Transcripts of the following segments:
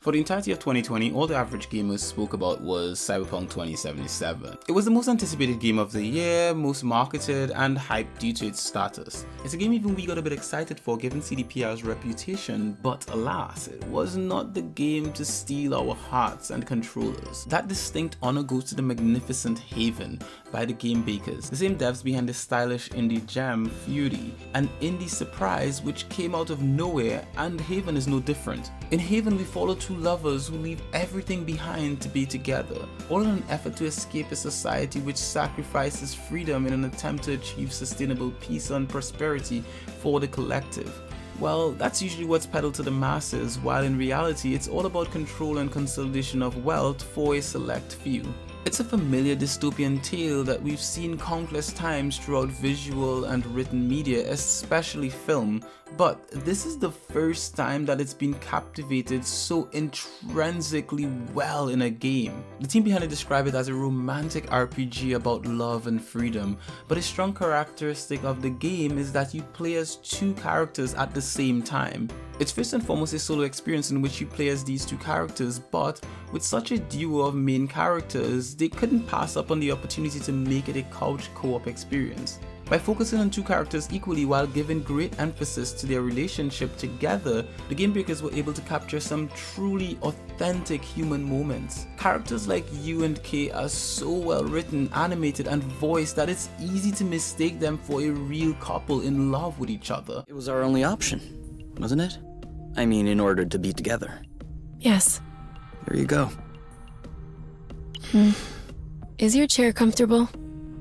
For the entirety of 2020, all the average gamers spoke about was Cyberpunk 2077. It was the most anticipated game of the year, most marketed, and hyped due to its status. It's a game even we got a bit excited for given CDPR's reputation, but alas, it was not the game to steal our hearts and controllers. That distinct honor goes to the magnificent Haven by the game bakers, the same devs behind the stylish indie gem Fury, an indie surprise which came out of nowhere, and Haven is no different. In Haven, we follow two lovers who leave everything behind to be together, all in an effort to escape a society which sacrifices freedom in an attempt to achieve sustainable peace and prosperity for the collective. Well, that's usually what's peddled to the masses, while in reality it's all about control and consolidation of wealth for a select few. It's a familiar dystopian tale that we've seen countless times throughout visual and written media, especially film, but this is the first time that it's been captivated so intrinsically well in a game. The team behind it describe it as a romantic RPG about love and freedom, but a strong characteristic of the game is that you play as two characters at the same time. It's first and foremost a solo experience in which you play as these two characters, but with such a duo of main characters, they couldn't pass up on the opportunity to make it a couch co-op experience. By focusing on two characters equally while giving great emphasis to their relationship together, the game makers were able to capture some truly authentic human moments. Characters like U and K are so well written, animated, and voiced that it's easy to mistake them for a real couple in love with each other. It was our only option, wasn't it? I mean, in order to be together. Yes. There you go. Is your chair comfortable?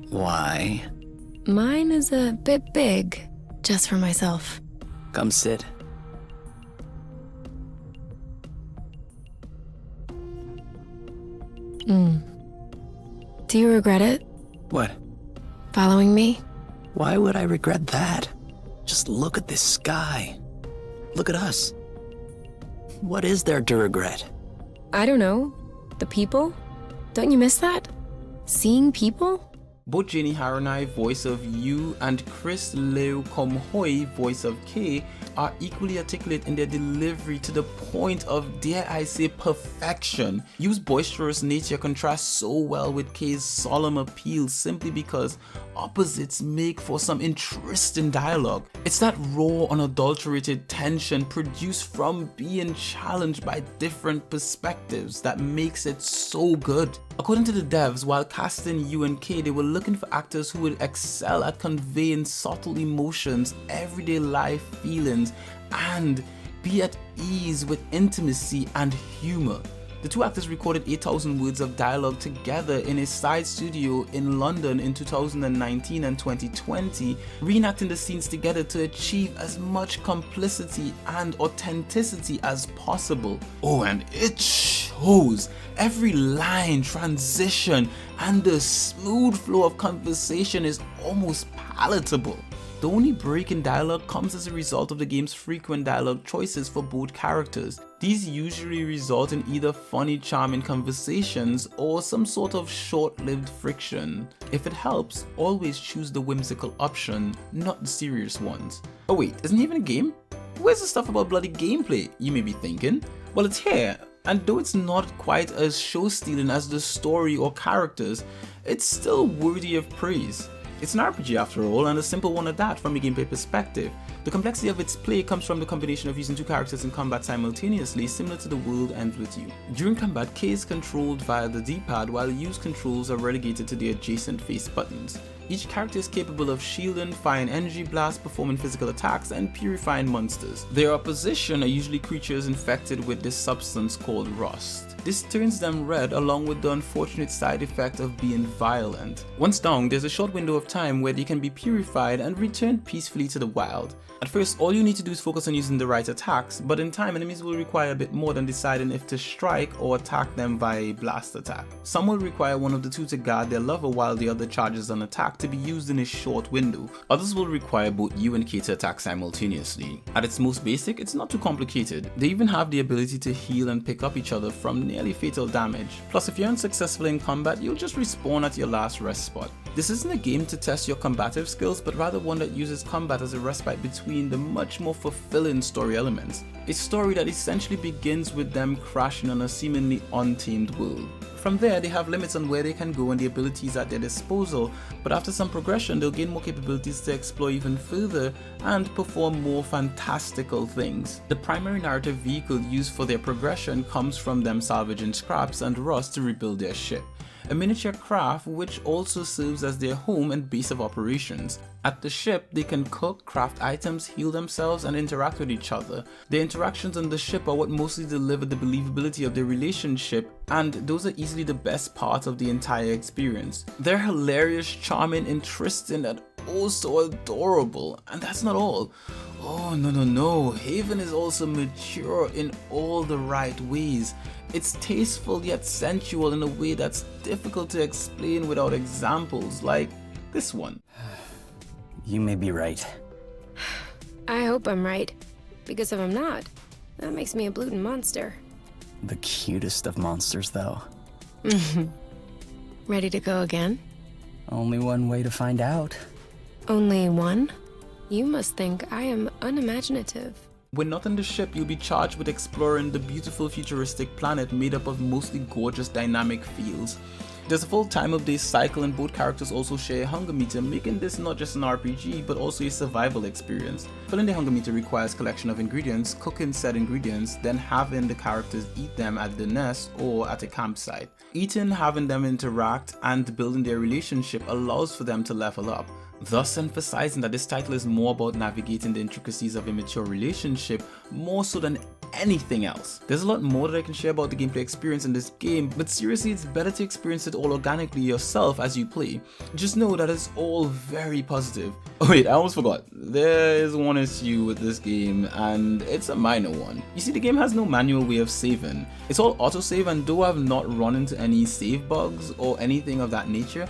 Why? Mine is a bit big, just for myself. Come sit. Do you regret it? What? Following me? Why would I regret that? Just look at this sky. Look at us. What is there to regret? I don't know. The people? Don't you miss that? Seeing people? Both Jenny Haranai, voice of U, and Chris Leo Komhoi, voice of K, are equally articulate in their delivery to the point of, dare I say, perfection. U's boisterous nature contrasts so well with K's solemn appeal simply because opposites make for some interesting dialogue. It's that raw, unadulterated tension produced from being challenged by different perspectives that makes it so good. According to the devs, while casting U and K, they were looking for actors who would excel at conveying subtle emotions, everyday life feelings, and be at ease with intimacy and humor. The two actors recorded 8,000 words of dialogue together in a side studio in London in 2019 and 2020, reenacting the scenes together to achieve as much complicity and authenticity as possible. Oh, and it shows! Every line, transition, and the smooth flow of conversation is almost palatable. The only break in dialogue comes as a result of the game's frequent dialogue choices for both characters. These usually result in either funny, charming conversations or some sort of short-lived friction. If it helps, always choose the whimsical option, not the serious ones. Oh wait, isn't it even a game? Where's the stuff about bloody gameplay, you may be thinking? Well, it's here, and though it's not quite as show-stealing as the story or characters, it's still worthy of praise. It's an RPG after all, and a simple one at that from a gameplay perspective. The complexity of its play comes from the combination of using two characters in combat simultaneously, similar to The World Ends With You. During combat, K is controlled via the D-pad, while U's controls are relegated to the adjacent face buttons. Each character is capable of shielding, firing energy blasts, performing physical attacks, and purifying monsters. Their opposition are usually creatures infected with this substance called rust. This turns them red along with the unfortunate side effect of being violent. Once down, there's a short window of time where they can be purified and returned peacefully to the wild. At first, all you need to do is focus on using the right attacks, but in time enemies will require a bit more than deciding if to strike or attack them via a blast attack. Some will require one of the two to guard their lover while the other charges unattacked, to be used in a short window. Others will require both you and Kay to attack simultaneously. At its most basic, it's not too complicated. They even have the ability to heal and pick up each other from nearly fatal damage. Plus, if you're unsuccessful in combat, you'll just respawn at your last rest spot. This isn't a game to test your combative skills, but rather one that uses combat as a respite between the much more fulfilling story elements. A story that essentially begins with them crashing on a seemingly untamed world. From there, they have limits on where they can go and the abilities at their disposal, but after some progression, they'll gain more capabilities to explore even further and perform more fantastical things. The primary narrative vehicle used for their progression comes from them salvaging scraps and rust to rebuild their ship. A miniature craft which also serves as their home and base of operations. At the ship, they can cook, craft items, heal themselves, and interact with each other. Their interactions on the ship are what mostly deliver the believability of their relationship, and those are easily the best part of the entire experience. They're hilarious, charming, interesting, and oh so adorable. And that's not all. Oh no, Haven is also mature in all the right ways. It's tasteful yet sensual in a way that's difficult to explain without examples, like this one. You may be right. I hope I'm right. Because if I'm not, that makes me a gluten monster. The cutest of monsters, though. Ready to go again? Only one way to find out. Only one? You must think I am unimaginative. When not on the ship, you'll be charged with exploring the beautiful futuristic planet made up of mostly gorgeous dynamic fields. There's a full time of day cycle and both characters also share a hunger meter, making this not just an RPG but also a survival experience. Filling the hunger meter requires collection of ingredients, cooking said ingredients, then having the characters eat them at the nest or at a campsite. Eating, having them interact, and building their relationship allows for them to level up, thus emphasizing that this title is more about navigating the intricacies of a mature relationship more so than anything else. There's a lot more that I can share about the gameplay experience in this game, but seriously, it's better to experience it all organically yourself as you play. Just know that it's all very positive. Oh wait, I almost forgot. There is one issue with this game, and it's a minor one. You see, the game has no manual way of saving. It's all autosave, and though I've not run into any save bugs or anything of that nature,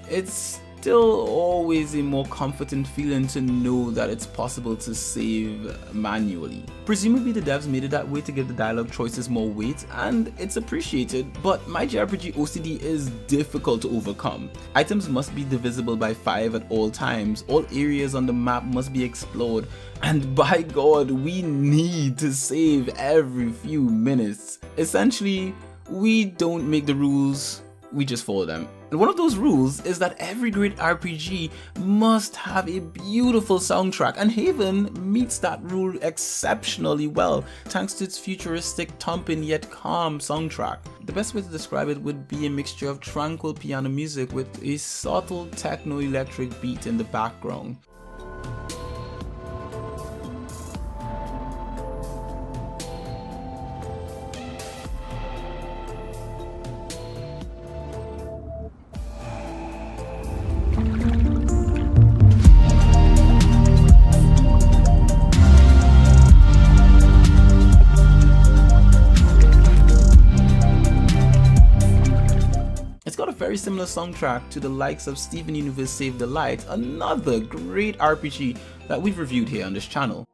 it's still always a more comforting feeling to know that it's possible to save manually. Presumably the devs made it that way to give the dialogue choices more weight, and it's appreciated, but my JRPG OCD is difficult to overcome. Items must be divisible by 5 at all times, all areas on the map must be explored, and by God, we need to save every few minutes. Essentially, we don't make the rules, we just follow them. And one of those rules is that every great RPG must have a beautiful soundtrack, and Haven meets that rule exceptionally well thanks to its futuristic, thumping yet calm soundtrack. The best way to describe it would be a mixture of tranquil piano music with a subtle techno-electric beat in the background. Very similar soundtrack to the likes of Steven Universe Save the Light, another great RPG that we've reviewed here on this channel.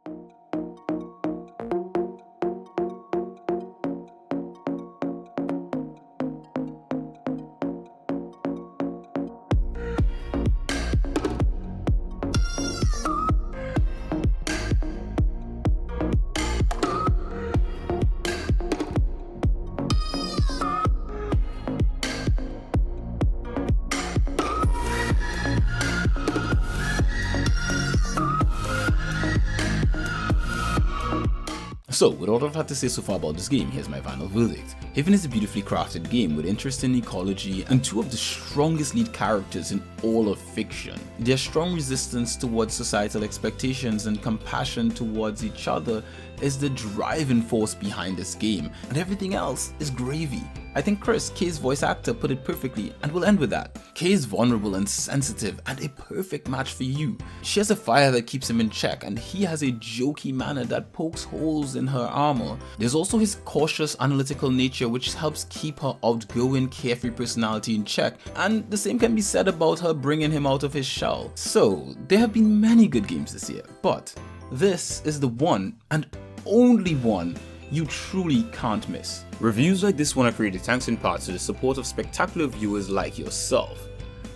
So, with all I've had to say so far about this game, here's my final verdict. Haven is a beautifully crafted game with interesting ecology and two of the strongest lead characters in all of fiction. Their strong resistance towards societal expectations and compassion towards each other is the driving force behind this game, and everything else is gravy. I think Chris, Kay's voice actor, put it perfectly, and we'll end with that. Kay is vulnerable and sensitive, and a perfect match for you. She has a fire that keeps him in check, and he has a jokey manner that pokes holes in her armor. There's also his cautious, analytical nature, which helps keep her outgoing, carefree personality in check, and the same can be said about her bringing him out of his shell. So, there have been many good games this year, but this is the one and only one you truly can't miss. Reviews like this one are created thanks in part to the support of spectacular viewers like yourself.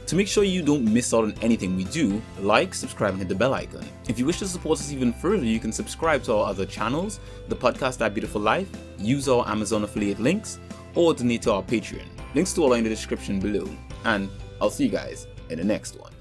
To make sure you don't miss out on anything we do, like, subscribe and hit the bell icon. If you wish to support us even further, you can subscribe to our other channels, the podcast That Beautiful Life, use our Amazon affiliate links, or donate to our Patreon. Links to all are in the description below, and I'll see you guys in the next one.